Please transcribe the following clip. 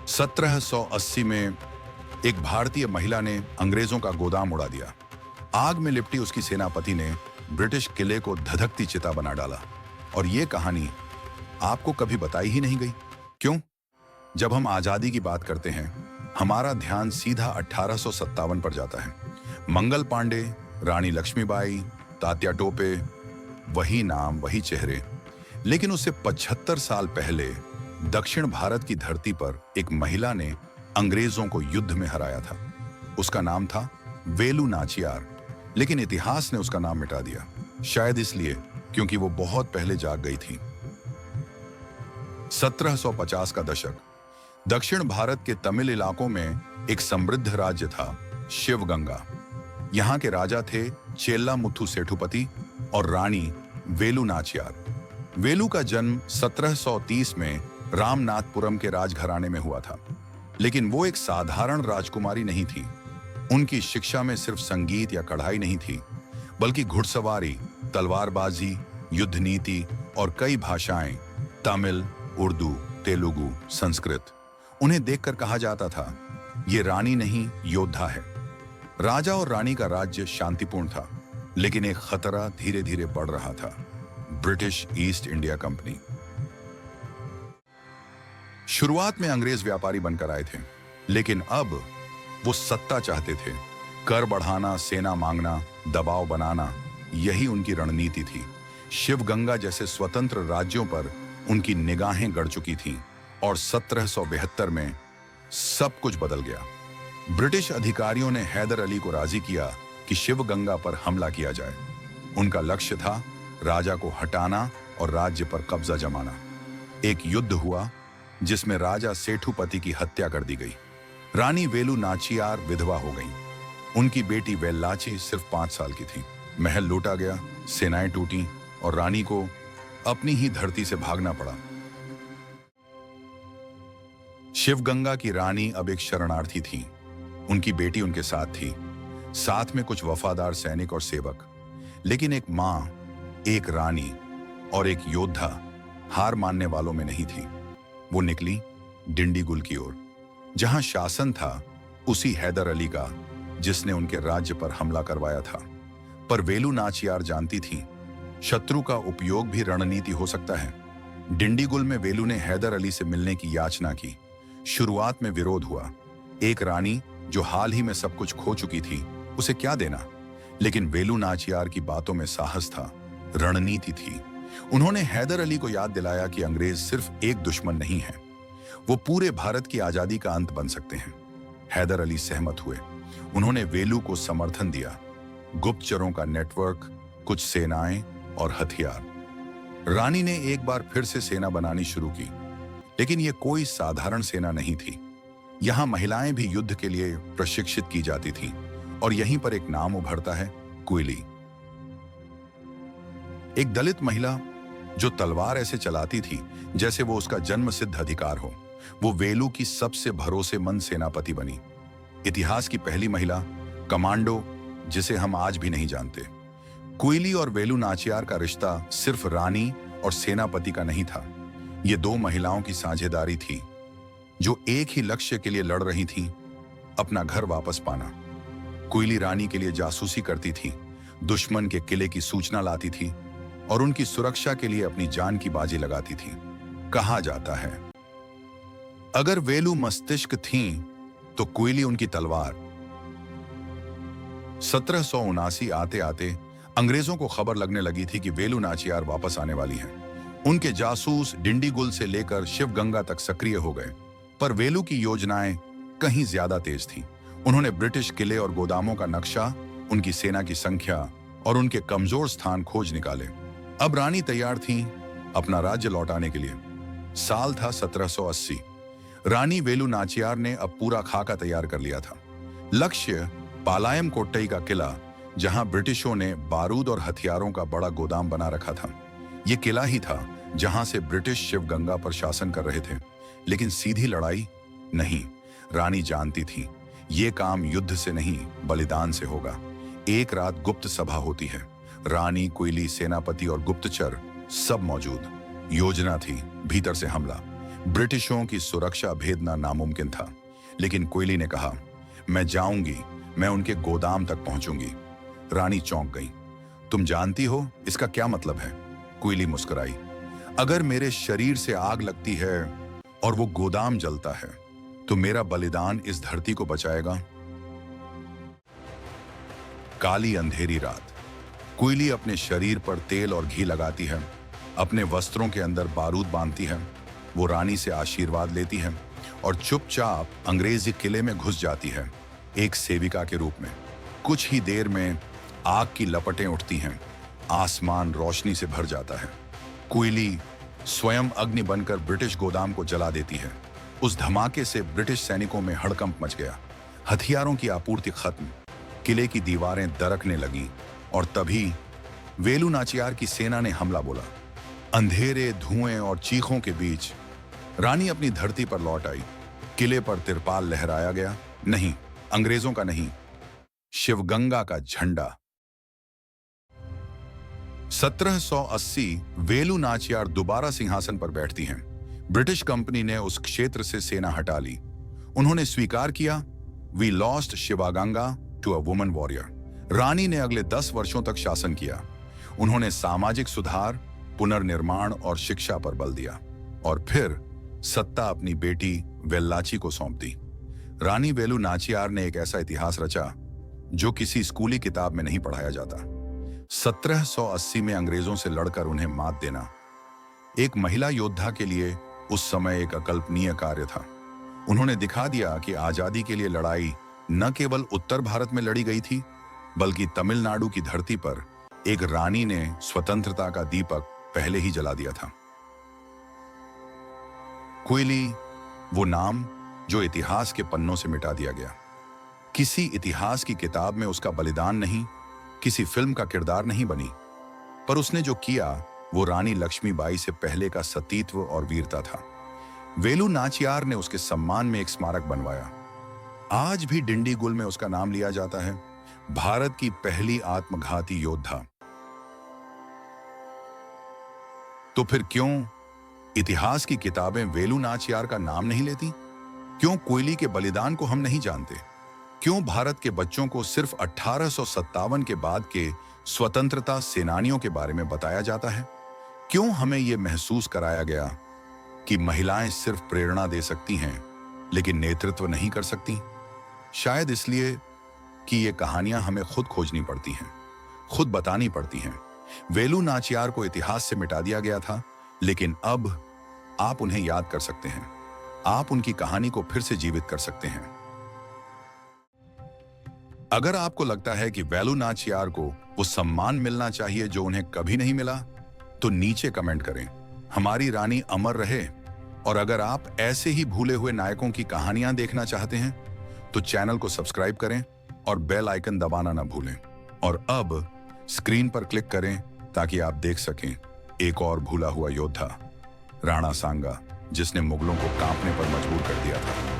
1780 में एक भारतीय महिला ने अंग्रेजों का गोदाम उड़ा दिया। आग में लिपटी उसकी सेनापति ने ब्रिटिश किले को धधकती चिता बना डाला। और यह कहानी आपको कभी बताई ही नहीं गई। क्यों? जब हम आजादी की बात करते हैं, हमारा ध्यान सीधा 1857 पर जाता है। मंगल पांडे, रानी लक्ष्मीबाई, तात्या टोपे, वही नाम, वही चेहरे। लेकिन उससे 75 साल पहले दक्षिण भारत की धरती पर एक महिला ने अंग्रेजों को युद्ध में हराया था। उसका नाम था वेलू नाचियार। लेकिन इतिहास ने उसका नाम मिटा दिया, शायद इसलिए क्योंकि वो बहुत पहले जाग गई थी। 1750 का दशक। दक्षिण भारत के तमिल इलाकों में एक समृद्ध राज्य था, शिवगंगा। यहाँ के राजा थे चेल्ला मुथु सेठुपति और रानी वेलू नाचियार। वेलू का जन्म 1730 में रामनाथपुरम के राजघराने में हुआ था। लेकिन वो एक साधारण राजकुमारी नहीं थी। उनकी शिक्षा में सिर्फ संगीत या कढ़ाई नहीं थी, बल्कि घुड़सवारी, तलवारबाजी, युद्ध नीति और कई भाषाएं, तमिल, उर्दू, तेलुगु, संस्कृत। उन्हें देखकर कहा जाता था, ये रानी नहीं, योद्धा है। राजा और रानी का राज्य शांतिपूर्ण था, लेकिन एक खतरा धीरे धीरे बढ़ रहा था, ब्रिटिश ईस्ट इंडिया कंपनी। शुरुआत में अंग्रेज व्यापारी बनकर आए थे, लेकिन अब वो सत्ता चाहते थे। कर बढ़ाना, सेना मांगना, दबाव बनाना, यही उनकी रणनीति थी। शिवगंगा जैसे स्वतंत्र राज्यों पर उनकी निगाहें गड़ चुकी थीं और 1772 में सब कुछ बदल गया। ब्रिटिश अधिकारियों ने हैदर अली को राजी किया कि शिवगंगा पर हमला किया जाए। उनका लक्ष्य था राजा को हटाना और राज्य पर कब्जा जमाना। एक युद्ध हुआ जिसमें राजा सेठुपति की हत्या कर दी गई। रानी वेलू नाचियार विधवा हो गई। उनकी बेटी वेल्लाची सिर्फ 5 साल की थी। महल लूटा गया, सेनाएं टूटी और रानी को अपनी ही धरती से भागना पड़ा। शिवगंगा की रानी अब एक शरणार्थी थी। उनकी बेटी उनके साथ थी, साथ में कुछ वफादार सैनिक और सेवक। लेकिन एक मां, एक रानी और एक योद्धा हार मानने वालों में नहीं थी। वो निकली डिंडीगुल की ओर, जहां शासन था उसी हैदर अली का जिसने उनके राज्य पर हमला करवाया था। पर वेलू नाचियार जानती थी, शत्रु का उपयोग भी रणनीति हो सकता है। डिंडीगुल में वेलू ने हैदर अली से मिलने की याचना की। शुरुआत में विरोध हुआ। एक रानी जो हाल ही में सब कुछ खो चुकी थी, उसे क्या देना? लेकिन वेलू नाचियार की बातों में साहस था, रणनीति थी। उन्होंने हैदर अली को याद दिलाया कि अंग्रेज सिर्फ एक दुश्मन नहीं है, वो पूरे भारत की आजादी का अंत बन सकते हैं। हैदर अली सहमत हुए। उन्होंने वेलू को समर्थन दिया, गुप्तचरों का नेटवर्क, कुछ सेनाएं और हथियार। रानी ने एक बार फिर से सेना बनानी शुरू की, लेकिन यह कोई साधारण सेना नहीं थी। यहां महिलाएं भी युद्ध के लिए प्रशिक्षित की जाती थीं। और यहीं पर एक नाम उभरता है, क्विली। एक दलित महिला जो तलवार ऐसे चलाती थी जैसे वो उसका जन्मसिद्ध अधिकार हो। वो वेलू की सबसे भरोसेमंद सेनापति बनी। इतिहास की पहली महिला कमांडो, जिसे हम आज भी नहीं जानते। क्विली और वेलू नाचियार का रिश्ता सिर्फ रानी और सेनापति का नहीं था। ये 2 महिलाओं की साझेदारी थी जो एक ही लक्ष्य के लिए लड़ रही थीं, अपना घर वापस पाना। क्विली रानी के लिए जासूसी करती थी, दुश्मन के किले की सूचना लाती थी और उनकी सुरक्षा के लिए अपनी जान की बाजी लगाती थी। कहा जाता है, अगर वेलू मस्तिष्क थीं, तो क्विली उनकी तलवार। 1779 आते आते अंग्रेजों को खबर लगने लगी थी कि वेलू नाचियार वापस आने वाली हैं। उनके जासूस डिंडीगुल से लेकर शिवगंगा तक सक्रिय हो गए। पर वेलू की योजनाएं कहीं ज्यादा तेज थीं। उन्होंने ब्रिटिश किले और गोदामों का नक्शा, उनकी सेना की संख्या और उनके कमजोर स्थान खोज निकाले। अब रानी तैयार थीं अपना राज्य लौटाने के लिए। साल था 1780। रानी वेलू नाचियार ने अब पूरा खाका तैयार कर लिया था। लक्ष्य पालायम कोट्टई का किला, जहां ब्रिटिशों ने बारूद और हथियारों का बड़ा गोदाम बना रखा था। यह किला ही था जहां से ब्रिटिश शिवगंगा पर शासन कर रहे थे। लेकिन सीधी लड़ाई नहीं। रानी जानती थी, ये काम युद्ध से नहीं, बलिदान से होगा। एक रात गुप्त सभा होती है। रानी, क्विली, सेनापति और गुप्तचर सब मौजूद। योजना थी भीतर से हमला। ब्रिटिशों की सुरक्षा भेदना नामुमकिन था, लेकिन क्विली ने कहा, मैं जाऊंगी, मैं उनके गोदाम तक पहुंचूंगी। रानी चौंक गई। तुम जानती हो इसका क्या मतलब है? क्विली मुस्कुराई। अगर मेरे शरीर से आग लगती है और वो गोदाम जलता है तो मेरा बलिदान इस धरती को बचाएगा। काली अंधेरी रात। क्विली अपने शरीर पर तेल और घी लगाती है, अपने वस्त्रों के अंदर बारूद बांधती है। वो रानी से आशीर्वाद लेती है और चुपचाप अंग्रेजी किले में घुस जाती है, एक सेविका के रूप में। कुछ ही देर में आग की लपटें उठती हैं, आसमान रोशनी से भर जाता है। क्विली स्वयं अग्नि बनकर ब्रिटिश गोदाम को जला देती है। उस धमाके से ब्रिटिश सैनिकों में हड़कंप मच गया। हथियारों की आपूर्ति खत्म, किले की दीवारें दरकने लगीं और तभी वेलु नाचियार की सेना ने हमला बोला। अंधेरे, धुएं और चीखों के बीच रानी अपनी धरती पर लौट आई। किले पर तिरपाल लहराया गया, नहीं, अंग्रेजों का नहीं, शिवगंगा का झंडा। 1780 वेलु नाचियार दोबारा सिंहासन पर बैठती हैं। ब्रिटिश कंपनी ने उस क्षेत्र से सेना हटा ली। उन्होंने स्वीकार किया, we lost Shivaganga to a woman warrior. रानी ने अगले 10 वर्षों तक शासन किया। उन्होंने सामाजिक सुधार, पुनर्निर्माण और शिक्षा पर बल दिया और फिर सत्ता अपनी बेटी वेल्लाची को सौंप दी। रानी वेलु नाचियार ने एक ऐसा इतिहास रचा जो किसी स्कूली किताब में नहीं पढ़ाया जाता। 1780 में अंग्रेजों से लड़कर उन्हें मात देना एक महिला योद्धा के लिए उस समय एक अकल्पनीय कार्य था। उन्होंने दिखा दिया कि आजादी के लिए लड़ाई न केवल उत्तर भारत में लड़ी गई थी, बल्कि तमिलनाडु की धरती पर एक रानी ने स्वतंत्रता का दीपक पहले ही जला दिया था। क्विली, वो नाम जो इतिहास के पन्नों से मिटा दिया गया। किसी इतिहास की किताब में उसका बलिदान नहीं, किसी फिल्म का किरदार नहीं बनी, पर उसने जो किया वो रानी लक्ष्मीबाई से पहले का सतीत्व और वीरता था। वेलु नाचियार ने उसके सम्मान में एक स्मारक बनवाया। आज भी डिंडीगुल में उसका नाम लिया जाता है, भारत की पहली आत्मघाती योद्धा। तो फिर क्यों इतिहास की किताबें वेलु नाचियार का नाम नहीं लेती? क्यों क्विली के बलिदान को हम नहीं जानते? क्यों भारत के बच्चों को सिर्फ 1857 के बाद के स्वतंत्रता सेनानियों के बारे में बताया जाता है? क्यों हमें यह महसूस कराया गया कि महिलाएं सिर्फ प्रेरणा दे सकती हैं लेकिन नेतृत्व नहीं कर सकती? शायद इसलिए कि ये कहानियां हमें खुद खोजनी पड़ती हैं, खुद बतानी पड़ती हैं। वेलु नाचियार को इतिहास से मिटा दिया गया था, लेकिन अब आप उन्हें याद कर सकते हैं। आप उनकी कहानी को फिर से जीवित कर सकते हैं। अगर आपको लगता है कि वेलु नाचियार को वो सम्मान मिलना चाहिए जो उन्हें कभी नहीं मिला, तो नीचे कमेंट करें, हमारी रानी अमर रहे। और अगर आप ऐसे ही भूले हुए नायकों की कहानियां देखना चाहते हैं तो चैनल को सब्सक्राइब करें और बेल आइकन दबाना ना भूलें। और अब स्क्रीन पर क्लिक करें ताकि आप देख सकें एक और भूला हुआ योद्धा, राणा सांगा, जिसने मुगलों को कांपने पर मजबूर कर दिया था।